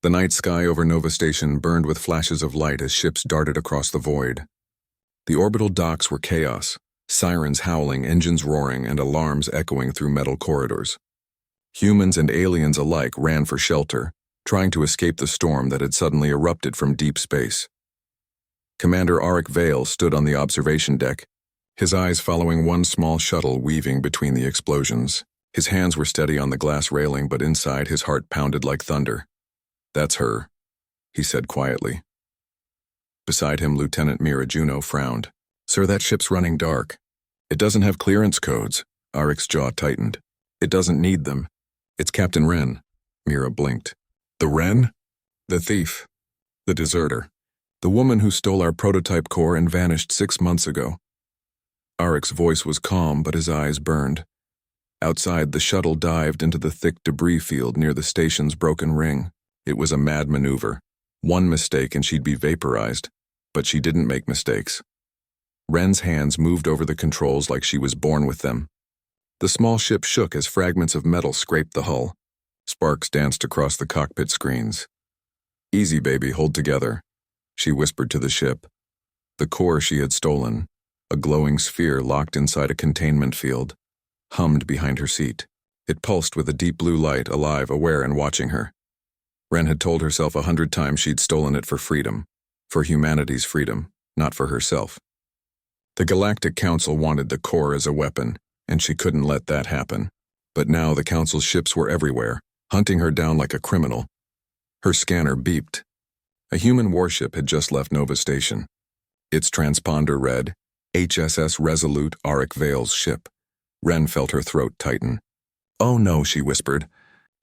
The night sky over Nova Station burned with flashes of light as ships darted across the void. The orbital docks were chaos, sirens howling, engines roaring, and alarms echoing through metal corridors. Humans and aliens alike ran for shelter, trying to escape the storm that had suddenly erupted from deep space. Commander Auric Vale stood on the observation deck, his eyes following one small shuttle weaving between the explosions. His hands were steady on the glass railing, but inside his heart pounded like thunder. "That's her," he said quietly. Beside him, Lieutenant Mira Juno frowned. "Sir, that ship's running dark. It doesn't have clearance codes." Auric's jaw tightened. "It doesn't need them. It's Captain Wren." Mira blinked. "The Wren?" "The thief. The deserter. The woman who stole our prototype core and vanished 6 months ago." Auric's voice was calm, but his eyes burned. Outside, the shuttle dived into the thick debris field near the station's broken ring. It was a mad maneuver. One mistake and she'd be vaporized, but she didn't make mistakes. Wren's hands moved over the controls like she was born with them. The small ship shook as fragments of metal scraped the hull. Sparks danced across the cockpit screens. "Easy, baby, hold together," she whispered to the ship. The core she had stolen, a glowing sphere locked inside a containment field, hummed behind her seat. It pulsed with a deep blue light, alive, aware, and watching her. Wren had told herself 100 times she'd stolen it for freedom, for humanity's freedom, not for herself. The Galactic Council wanted the core as a weapon, and she couldn't let that happen. But now the Council's ships were everywhere, hunting her down like a criminal. Her scanner beeped. A human warship had just left Nova Station. Its transponder read, "HSS Resolute, Auric Vale's ship." Wren felt her throat tighten. "Oh no," she whispered.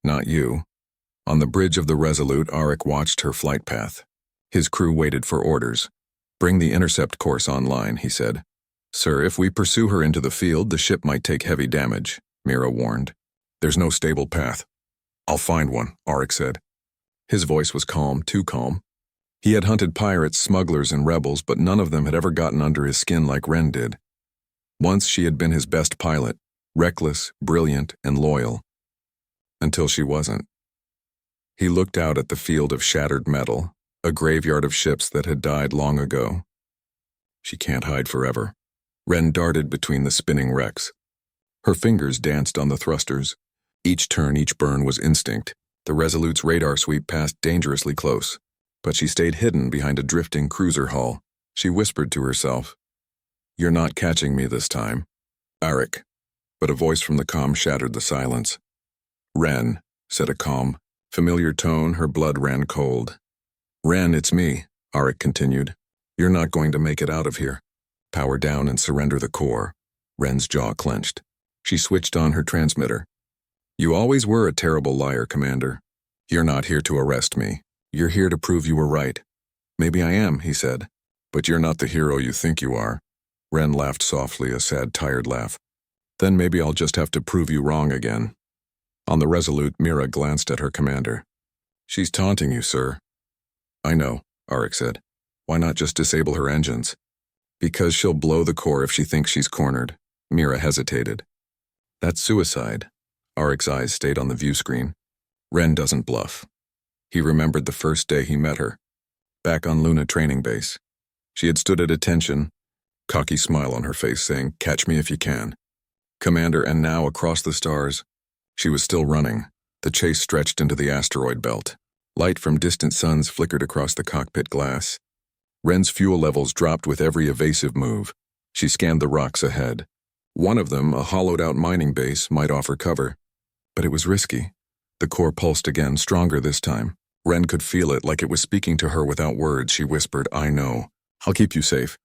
"Not you." On the bridge of the Resolute, Auric watched her flight path. His crew waited for orders. "Bring the intercept course online," he said. "Sir, if we pursue her into the field, the ship might take heavy damage," Mira warned. "There's no stable path." "I'll find one," Auric said. His voice was calm, too calm. He had hunted pirates, smugglers, and rebels, but none of them had ever gotten under his skin like Wren did. Once she had been his best pilot, reckless, brilliant, and loyal. Until she wasn't. He looked out at the field of shattered metal, a graveyard of ships that had died long ago. She can't hide forever. Wren darted between the spinning wrecks. Her fingers danced on the thrusters. Each turn, each burn was instinct. The Resolute's radar sweep passed dangerously close, but she stayed hidden behind a drifting cruiser hull. She whispered to herself, "You're not catching me this time, Auric." But a voice from the comm shattered the silence. "Wren," said a calm, familiar tone. Her blood ran cold. "Wren, it's me," Auric continued. "You're not going to make it out of here. Power down and surrender the core." Wren's jaw clenched. She switched on her transmitter. "You always were a terrible liar, Commander. You're not here to arrest me. You're here to prove you were right." "Maybe I am," he said. "But you're not the hero you think you are." Wren laughed softly, a sad, tired laugh. "Then maybe I'll just have to prove you wrong again." On the Resolute, Mira glanced at her commander. "She's taunting you, sir." "I know," Auric said. "Why not just disable her engines?" "Because she'll blow the core if she thinks she's cornered." Mira hesitated. "That's suicide." Auric's eyes stayed on the view screen. Wren doesn't bluff. He remembered the first day he met her, back on Luna training base. She had stood at attention, cocky smile on her face saying, "Catch me if you can." Commander, and now across the stars, she was still running. The chase stretched into the asteroid belt. Light from distant suns flickered across the cockpit glass. Wren's fuel levels dropped with every evasive move. She scanned the rocks ahead. One of them, a hollowed-out mining base, might offer cover. But it was risky. The core pulsed again, stronger this time. Wren could feel it, like it was speaking to her without words. She whispered, "I know. I'll keep you safe."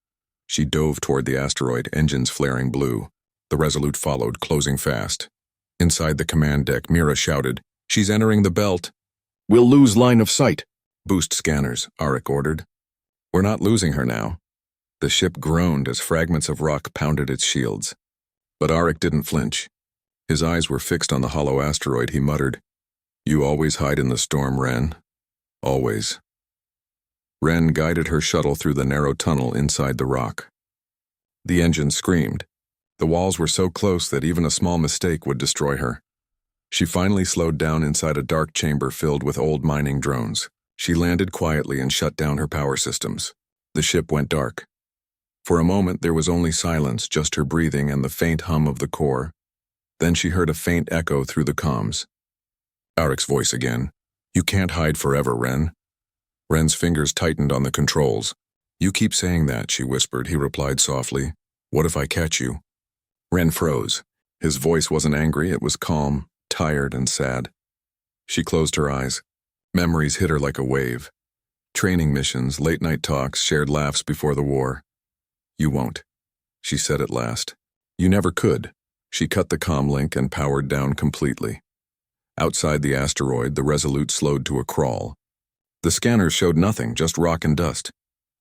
She dove toward the asteroid, engines flaring blue. The Resolute followed, closing fast. Inside the command deck, Mira shouted, "She's entering the belt." "We'll lose line of sight." "Boost scanners," Auric ordered. "We're not losing her now." The ship groaned as fragments of rock pounded its shields. But Auric didn't flinch. His eyes were fixed on the hollow asteroid. He muttered, "You always hide in the storm, Wren. Always." Wren guided her shuttle through the narrow tunnel inside the rock. The engine screamed. The walls were so close that even a small mistake would destroy her. She finally slowed down inside a dark chamber filled with old mining drones. She landed quietly and shut down her power systems. The ship went dark. For a moment there was only silence, just her breathing and the faint hum of the core. Then she heard a faint echo through the comms. Aric's voice again. "You can't hide forever, Ren." Ren's fingers tightened on the controls. "You keep saying that," she whispered. He replied softly. "What if I catch you?" Ren froze. His voice wasn't angry, it was calm, tired and sad. She closed her eyes. Memories hit her like a wave. Training missions, late-night talks, shared laughs before the war. "You won't," she said at last. "You never could." She cut the comm link and powered down completely. Outside the asteroid, the Resolute slowed to a crawl. The scanners showed nothing, just rock and dust.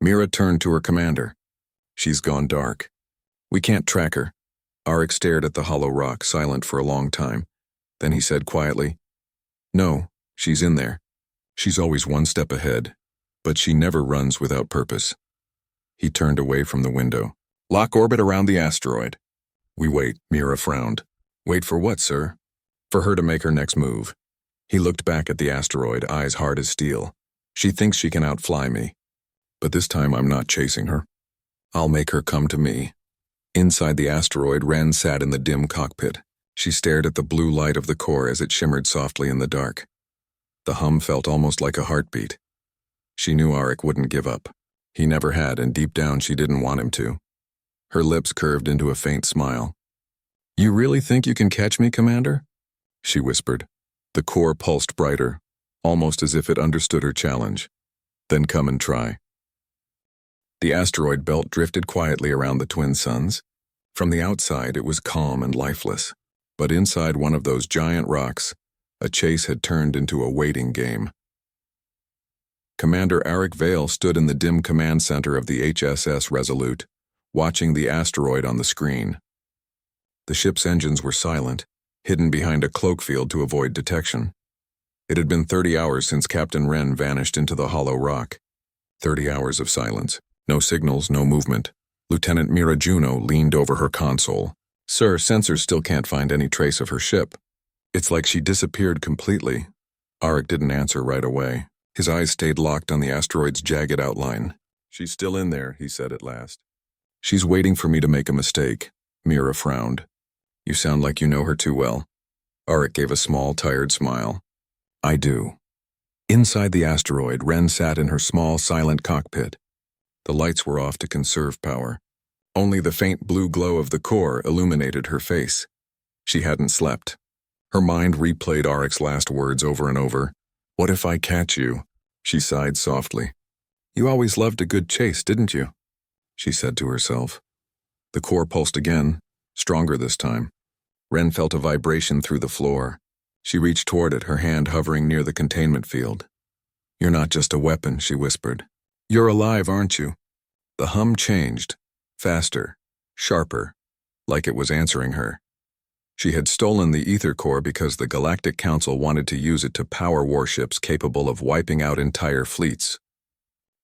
Mira turned to her commander. "She's gone dark. We can't track her." Auric stared at the hollow rock, silent for a long time. Then he said quietly, "No, she's in there. She's always one step ahead, but she never runs without purpose." He turned away from the window. "Lock orbit around the asteroid." "We wait," Mira frowned. "Wait for what, sir?" "For her to make her next move." He looked back at the asteroid, eyes hard as steel. "She thinks she can outfly me. But this time I'm not chasing her. I'll make her come to me." Inside the asteroid, Ren sat in the dim cockpit. She stared at the blue light of the core as it shimmered softly in the dark. The hum felt almost like a heartbeat. She knew Auric wouldn't give up. He never had, and deep down she didn't want him to. Her lips curved into a faint smile. "You really think you can catch me, Commander?" she whispered. The core pulsed brighter, almost as if it understood her challenge. "Then come and try." The asteroid belt drifted quietly around the twin suns. From the outside, it was calm and lifeless. But inside one of those giant rocks, a chase had turned into a waiting game. Commander Auric Vale stood in the dim command center of the HSS Resolute, watching the asteroid on the screen. The ship's engines were silent, hidden behind a cloak field to avoid detection. It had been 30 hours since Captain Wren vanished into the hollow rock. 30 hours of silence. No signals, no movement. Lieutenant Mira Juno leaned over her console. "Sir, sensors still can't find any trace of her ship. It's like she disappeared completely." Auric didn't answer right away. His eyes stayed locked on the asteroid's jagged outline. "She's still in there," he said at last. "She's waiting for me to make a mistake." Mira frowned. "You sound like you know her too well." Auric gave a small, tired smile. "I do." Inside the asteroid, Ren sat in her small, silent cockpit. The lights were off to conserve power. Only the faint blue glow of the core illuminated her face. She hadn't slept. Her mind replayed Auric's last words over and over. "What if I catch you?" She sighed softly. "You always loved a good chase, didn't you?" she said to herself. The core pulsed again, stronger this time. Ren felt a vibration through the floor. She reached toward it, her hand hovering near the containment field. "You're not just a weapon," she whispered. "You're alive, aren't you?" The hum changed, faster, sharper, like it was answering her. She had stolen the ether core because the Galactic Council wanted to use it to power warships capable of wiping out entire fleets.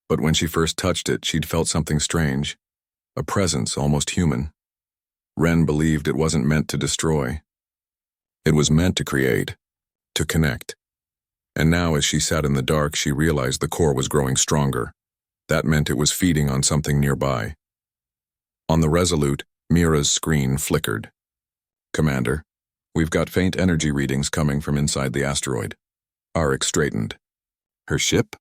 But when she first touched it, she'd felt something strange, a presence almost human. Ren believed it wasn't meant to destroy. It was meant to create, to connect. And now, as she sat in the dark, she realized the core was growing stronger. That meant it was feeding on something nearby. On the Resolute, Mira's screen flickered. "Commander, we've got faint energy readings coming from inside the asteroid." Auric straightened. "Her ship?"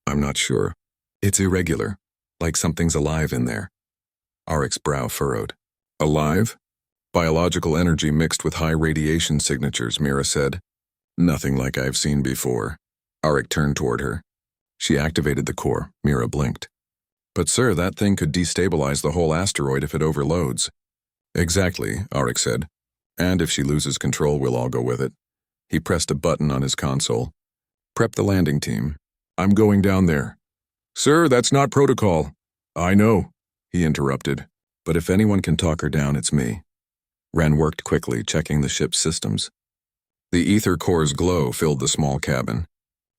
"I'm not sure. It's irregular, like something's alive in there." Auric's brow furrowed. "Alive?" "Biological energy mixed with high radiation signatures," Mira said. "Nothing like I've seen before." Auric turned toward her. She activated the core. Mira blinked. "But sir, that thing could destabilize the whole asteroid if it overloads." "Exactly," Auric said. "And if she loses control, we'll all go with it." He pressed a button on his console. "Prep the landing team. I'm going down there." "Sir, that's not protocol." "I know," he interrupted. "But if anyone can talk her down, it's me." Ren worked quickly, checking the ship's systems. The ether core's glow filled the small cabin.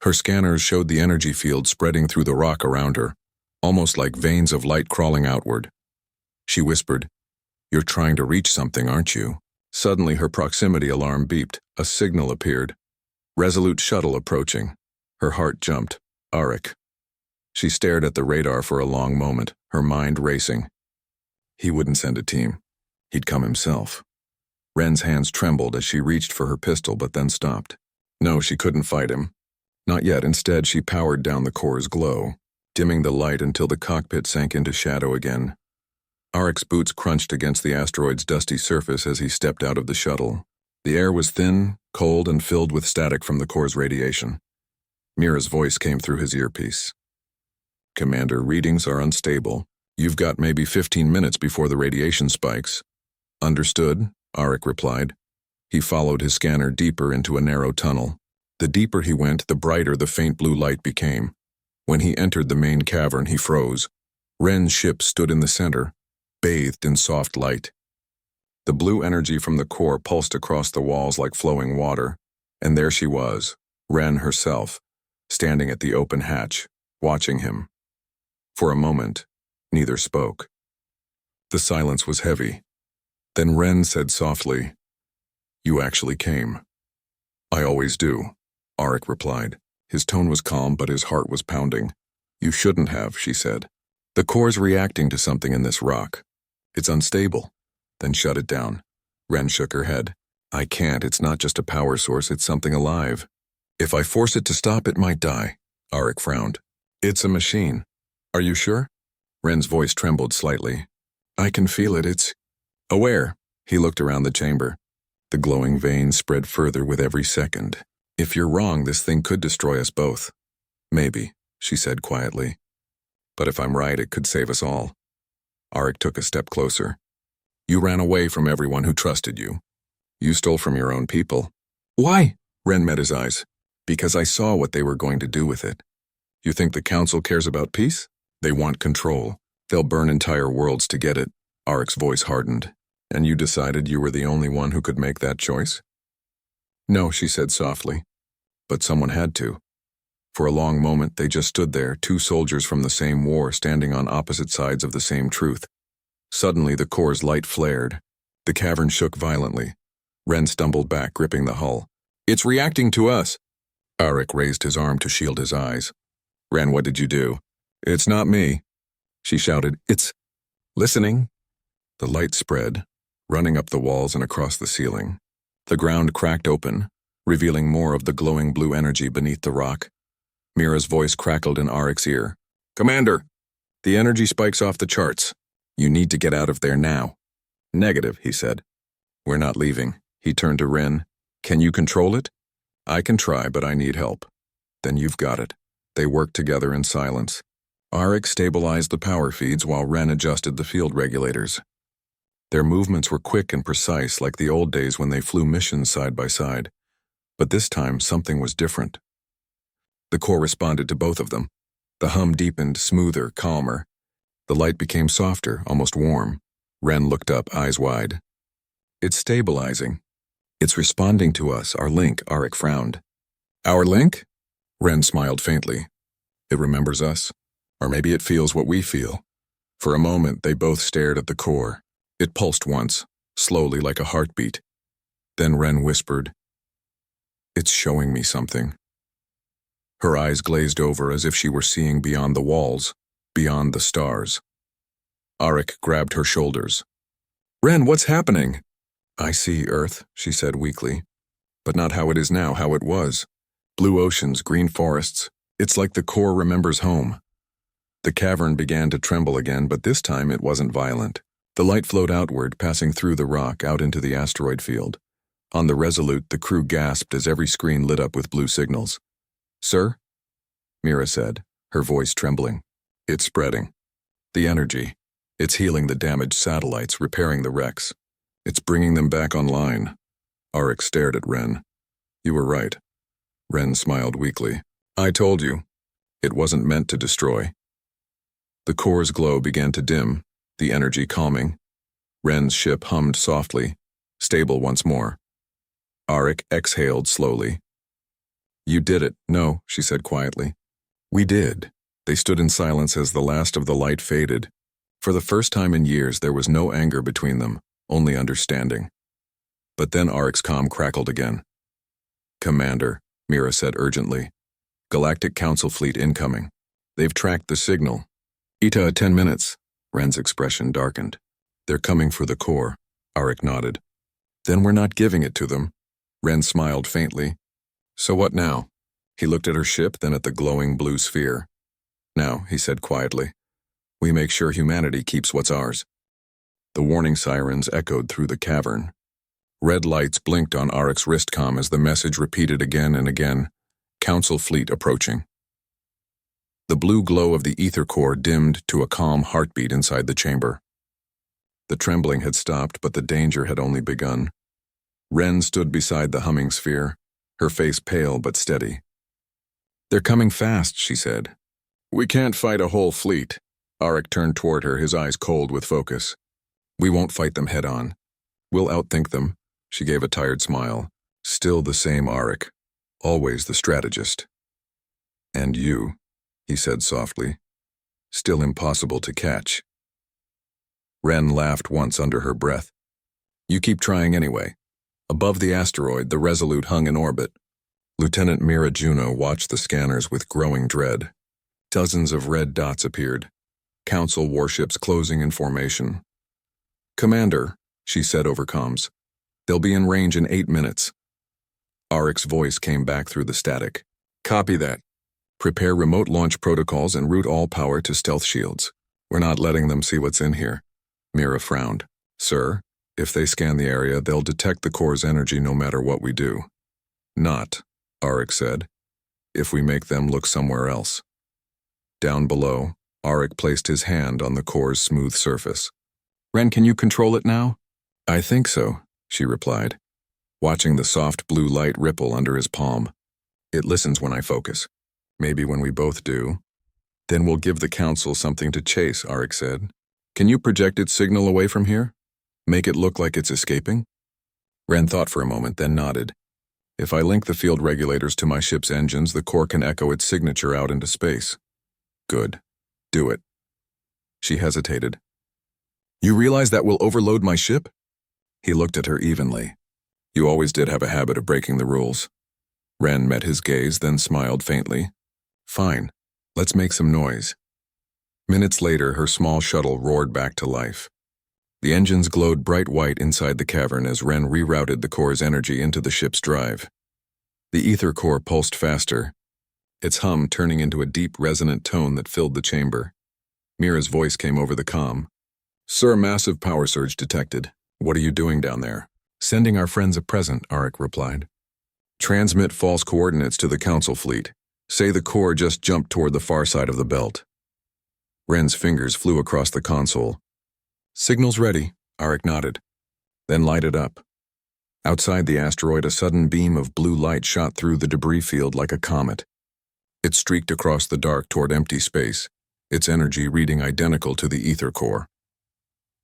Her scanners showed the energy field spreading through the rock around her, almost like veins of light crawling outward. She whispered, "You're trying to reach something, aren't you?" Suddenly her proximity alarm beeped. A signal appeared. Resolute shuttle approaching. Her heart jumped. Auric. She stared at the radar for a long moment, her mind racing. He wouldn't send a team. He'd come himself. Wren's hands trembled as she reached for her pistol but then stopped. No, she couldn't fight him. Not yet. Instead, she powered down the core's glow, dimming the light until the cockpit sank into shadow again. Auric's boots crunched against the asteroid's dusty surface as he stepped out of the shuttle. The air was thin, cold, and filled with static from the core's radiation. Mira's voice came through his earpiece. Commander, readings are unstable. You've got maybe 15 minutes before the radiation spikes. Understood, Auric replied. He followed his scanner deeper into a narrow tunnel. The deeper he went, the brighter the faint blue light became. When he entered the main cavern, he froze. Wren's ship stood in the center, bathed in soft light. The blue energy from the core pulsed across the walls like flowing water, and there she was, Wren herself, standing at the open hatch, watching him. For a moment, neither spoke. The silence was heavy. Then Wren said softly, "You actually came." "I always do," Auric replied. His tone was calm, but his heart was pounding. "You shouldn't have," she said. "The core's reacting to something in this rock. It's unstable." "Then shut it down." Wren shook her head. "I can't. It's not just a power source, it's something alive. If I force it to stop, it might die." Auric frowned. "It's a machine." "Are you sure?" Wren's voice trembled slightly. "I can feel it. It's aware." He looked around the chamber. The glowing veins spread further with every second. "If you're wrong, this thing could destroy us both." "Maybe," she said quietly. "But if I'm right, it could save us all." Auric took a step closer. "You ran away from everyone who trusted you. You stole from your own people." "Why?" Wren met his eyes. "Because I saw what they were going to do with it." "You think the Council cares about peace?" "They want control. They'll burn entire worlds to get it." Auric's voice hardened. "And you decided you were the only one who could make that choice?" "No," she said softly. "But someone had to." For a long moment, they just stood there, two soldiers from the same war standing on opposite sides of the same truth. Suddenly, the core's light flared. The cavern shook violently. Wren stumbled back, gripping the hull. "It's reacting to us." Auric raised his arm to shield his eyes. "Wren, what did you do?" "It's not me." She shouted, "It's listening." The light spread, running up the walls and across the ceiling. The ground cracked open, revealing more of the glowing blue energy beneath the rock. Mira's voice crackled in Auric's ear. "Commander, the energy spike's off the charts. You need to get out of there now." "Negative," he said. "We're not leaving." He turned to Wren. "Can you control it?" "I can try, but I need help." "Then you've got it." They worked together in silence. Auric stabilized the power feeds while Wren adjusted the field regulators. Their movements were quick and precise like the old days when they flew missions side by side. But this time, something was different. The core responded to both of them. The hum deepened, smoother, calmer. The light became softer, almost warm. Wren looked up, eyes wide. "It's stabilizing." "It's responding to us, our link," Auric frowned. "Our link?" Wren smiled faintly. "It remembers us. Or maybe it feels what we feel." For a moment, they both stared at the core. It pulsed once, slowly like a heartbeat. Then Wren whispered, "It's showing me something." Her eyes glazed over as if she were seeing beyond the walls, beyond the stars. Auric grabbed her shoulders. "Wren, what's happening?" "I see Earth," she said weakly. "But not how it is now, how it was. Blue oceans, green forests. It's like the core remembers home." The cavern began to tremble again, but this time it wasn't violent. The light flowed outward, passing through the rock out into the asteroid field. On the Resolute, the crew gasped as every screen lit up with blue signals. "Sir?" Mira said, her voice trembling. "It's spreading. The energy. It's healing the damaged satellites, repairing the wrecks. It's bringing them back online." Auric stared at Wren. "You were right." Wren smiled weakly. "I told you. It wasn't meant to destroy." The core's glow began to dim, the energy calming. Wren's ship hummed softly, stable once more. Auric exhaled slowly. "You did it." "No," she said quietly. "We did." They stood in silence as the last of the light faded. For the first time in years, there was no anger between them, only understanding. But then Aric's comm crackled again. "Commander," Mira said urgently. "Galactic Council fleet incoming. They've tracked the signal." "Ita, 10 minutes." Ren's expression darkened. "They're coming for the core," Aric nodded. "Then we're not giving it to them." Ren smiled faintly. "So what now?" He looked at her ship, then at the glowing blue sphere. "Now," he said quietly, "we make sure humanity keeps what's ours." The warning sirens echoed through the cavern. Red lights blinked on Aric's wristcom as the message repeated again and again. "Council fleet approaching." The blue glow of the ether core dimmed to a calm heartbeat inside the chamber. The trembling had stopped, but the danger had only begun. Ren stood beside the humming sphere, her face pale but steady. "They're coming fast," she said. "We can't fight a whole fleet." Aric turned toward her, his eyes cold with focus. "We won't fight them head-on. We'll outthink them." She gave a tired smile. "Still the same Aric. Always the strategist." "And you," he said softly. "Still impossible to catch." Ren laughed once under her breath. "You keep trying anyway." Above the asteroid, the Resolute hung in orbit. Lieutenant Mira Juno watched the scanners with growing dread. Dozens of red dots appeared. Council warships closing in formation. "Commander," she said over comms, "they'll be in range in 8 minutes. Aric's voice came back through the static. "Copy that. Prepare remote launch protocols and route all power to stealth shields. We're not letting them see what's in here." Mira frowned. "Sir, if they scan the area, they'll detect the core's energy no matter what we do." "Not," Aric said, "if we make them look somewhere else." Down below, Aric placed his hand on the core's smooth surface. "Ren, can you control it now?" "I think so," she replied, watching the soft blue light ripple under his palm. "It listens when I focus. Maybe when we both do." "Then we'll give the council something to chase," Aric said. "Can you project its signal away from here? Make it look like it's escaping?" Ren thought for a moment, then nodded. "If I link the field regulators to my ship's engines, the core can echo its signature out into space." "Good. Do it." She hesitated. "You realize that will overload my ship?" He looked at her evenly. "You always did have a habit of breaking the rules." Ren met his gaze, then smiled faintly. "Fine. Let's make some noise." Minutes later, her small shuttle roared back to life. The engines glowed bright white inside the cavern as Ren rerouted the core's energy into the ship's drive. The ether core pulsed faster, its hum turning into a deep, resonant tone that filled the chamber. Mira's voice came over the comm. "Sir, massive power surge detected. What are you doing down there?" "Sending our friends a present," Aric replied. "Transmit false coordinates to the council fleet. Say the core just jumped toward the far side of the belt." Ren's fingers flew across the console. "Signal's ready," Aric nodded, then lighted up. Outside the asteroid, a sudden beam of blue light shot through the debris field like a comet. It streaked across the dark toward empty space, its energy reading identical to the ether core.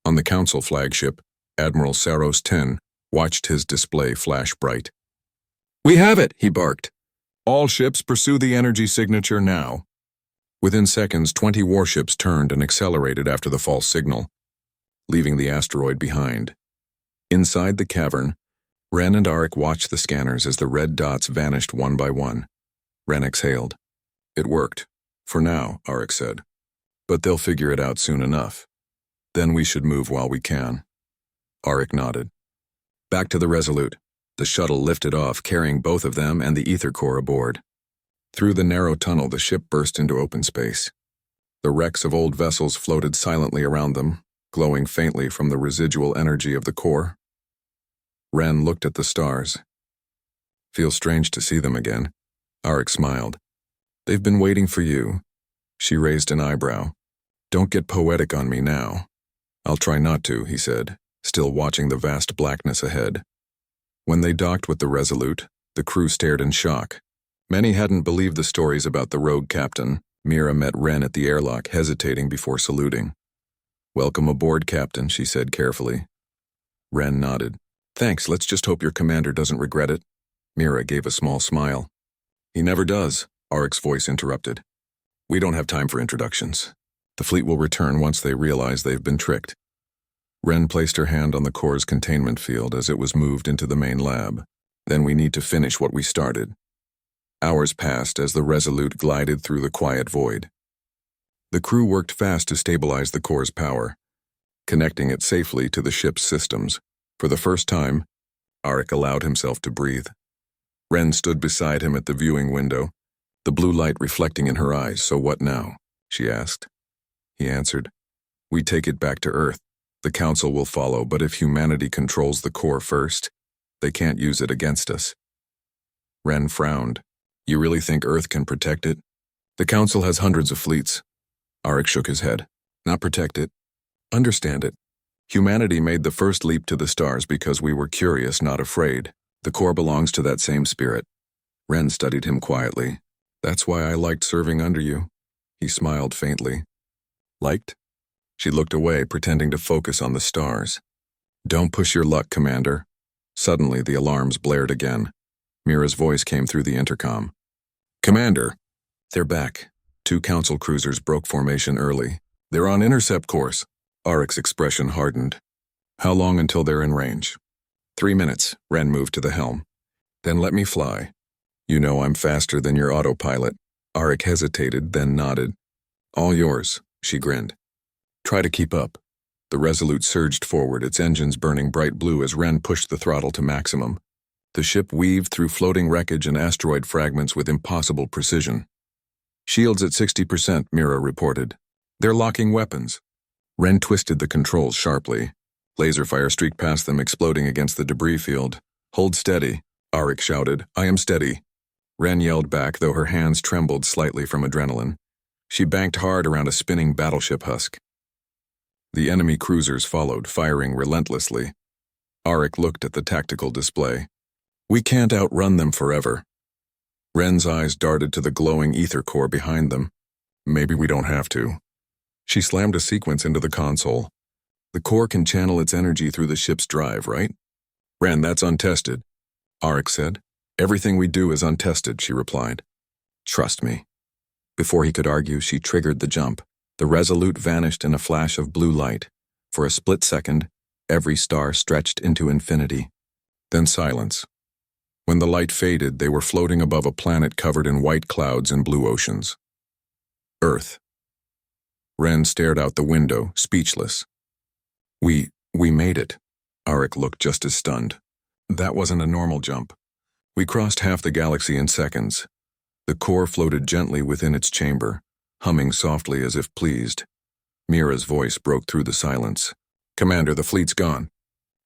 On the council flagship, Admiral Saros 10 watched his display flash bright. "We have it," he barked. "All ships pursue the energy signature now." Within seconds, 20 warships turned and accelerated after the false signal, leaving the asteroid behind. Inside the cavern, Ren and Aric watched the scanners as the red dots vanished one by one. Ren exhaled. "It worked. For now," Aric said. "But they'll figure it out soon enough. Then we should move while we can." Aric nodded. Back to the Resolute. The shuttle lifted off, carrying both of them and the ether core aboard. Through the narrow tunnel, the ship burst into open space. The wrecks of old vessels floated silently around them, glowing faintly from the residual energy of the core. Ren looked at the stars. "Feels strange to see them again." Aric smiled. "They've been waiting for you." She raised an eyebrow. "Don't get poetic on me now." "I'll try not to," he said, still watching the vast blackness ahead. When they docked with the Resolute, the crew stared in shock. Many hadn't believed the stories about the rogue captain. Mira met Ren at the airlock, hesitating before saluting. "Welcome aboard, Captain," she said carefully. Ren nodded. "Thanks, let's just hope your commander doesn't regret it." Mira gave a small smile. "He never does," Aric's voice interrupted. "We don't have time for introductions. The fleet will return once they realize they've been tricked." Ren placed her hand on the core's containment field as it was moved into the main lab. Then we need to finish what we started. Hours passed as the Resolute glided through the quiet void. The crew worked fast to stabilize the core's power, connecting it safely to the ship's systems. For the first time, Auric allowed himself to breathe. Ren stood beside him at the viewing window, the blue light reflecting in her eyes. "So what now?" she asked. He answered, "We take it back to Earth. The Council will follow, but if humanity controls the core first, they can't use it against us." Ren frowned. "You really think Earth can protect it? The Council has hundreds of fleets." Auric shook his head. "Not protect it. Understand it. Humanity made the first leap to the stars because we were curious, not afraid. The core belongs to that same spirit." Ren studied him quietly. "That's why I liked serving under you." He smiled faintly. "Liked?" She looked away, pretending to focus on the stars. "Don't push your luck, Commander." Suddenly, the alarms blared again. Mira's voice came through the intercom. "Commander!" "They're back." 2 Council cruisers broke formation early. "They're on intercept course." Auric's expression hardened. "How long until they're in range?" 3 minutes. Ren moved to the helm. "Then let me fly. You know I'm faster than your autopilot." Auric hesitated, then nodded. "All yours," she grinned. "Try to keep up." The Resolute surged forward, its engines burning bright blue as Ren pushed the throttle to maximum. The ship weaved through floating wreckage and asteroid fragments with impossible precision. "Shields at 60%, Mira reported. They're locking weapons." Ren twisted the controls sharply. Laser fire streaked past them, exploding against the debris field. "Hold steady," Auric shouted. "I am steady." Ren yelled back, though her hands trembled slightly from adrenaline. She banked hard around a spinning battleship husk. The enemy cruisers followed, firing relentlessly. Auric looked at the tactical display. "We can't outrun them forever." Ren's eyes darted to the glowing ether core behind them. "Maybe we don't have to." She slammed a sequence into the console. "The core can channel its energy through the ship's drive, right?" "Ren, that's untested," Auric said. "Everything we do is untested," she replied. "Trust me." Before he could argue, she triggered the jump. The Resolute vanished in a flash of blue light. For a split second, every star stretched into infinity. Then silence. When the light faded, they were floating above a planet covered in white clouds and blue oceans. Earth. Ren stared out the window, speechless. We made it." Auric looked just as stunned. "That wasn't a normal jump. We crossed half the galaxy in seconds." The core floated gently within its chamber, humming softly as if pleased. Mira's voice broke through the silence. "Commander, the fleet's gone."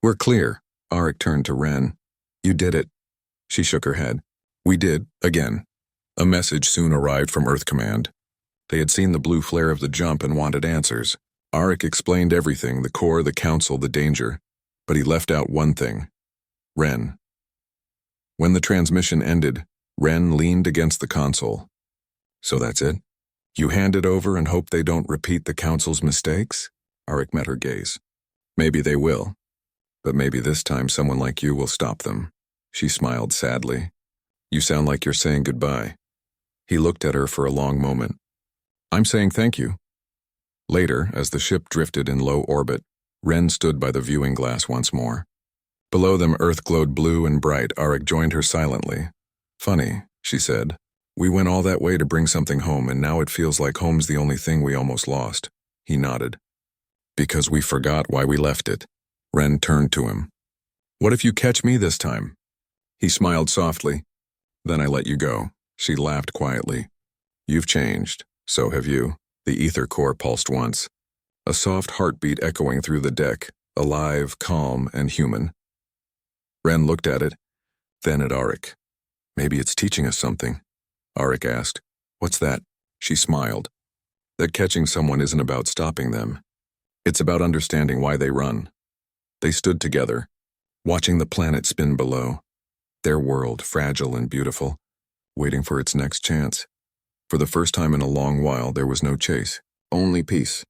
"We're clear." Auric turned to Ren. "You did it." She shook her head. "We did, again." A message soon arrived from Earth Command. They had seen the blue flare of the jump and wanted answers. Auric explained everything, the core, the Council, the danger. But he left out one thing. Ren. When the transmission ended, Ren leaned against the console. "So that's it? You hand it over and hope they don't repeat the Council's mistakes?" Auric met her gaze. "Maybe they will. But maybe this time someone like you will stop them." She smiled sadly. "You sound like you're saying goodbye." He looked at her for a long moment. "I'm saying thank you." Later, as the ship drifted in low orbit, Ren stood by the viewing glass once more. Below them, Earth glowed blue and bright. Auric joined her silently. "Funny," she said. "We went all that way to bring something home, and now it feels like home's the only thing we almost lost." He nodded. "Because we forgot why we left it." Ren turned to him. "What if you catch me this time?" He smiled softly. "Then I let you go." She laughed quietly. "You've changed. So have you." The ether core pulsed once. A soft heartbeat echoing through the deck, alive, calm, and human. Ren looked at it, then at Auric. "Maybe it's teaching us something." Auric asked. "What's that?" She smiled. "That catching someone isn't about stopping them. It's about understanding why they run." They stood together, watching the planet spin below. Their world, fragile and beautiful, waiting for its next chance. For the first time in a long while, there was no chase, only peace.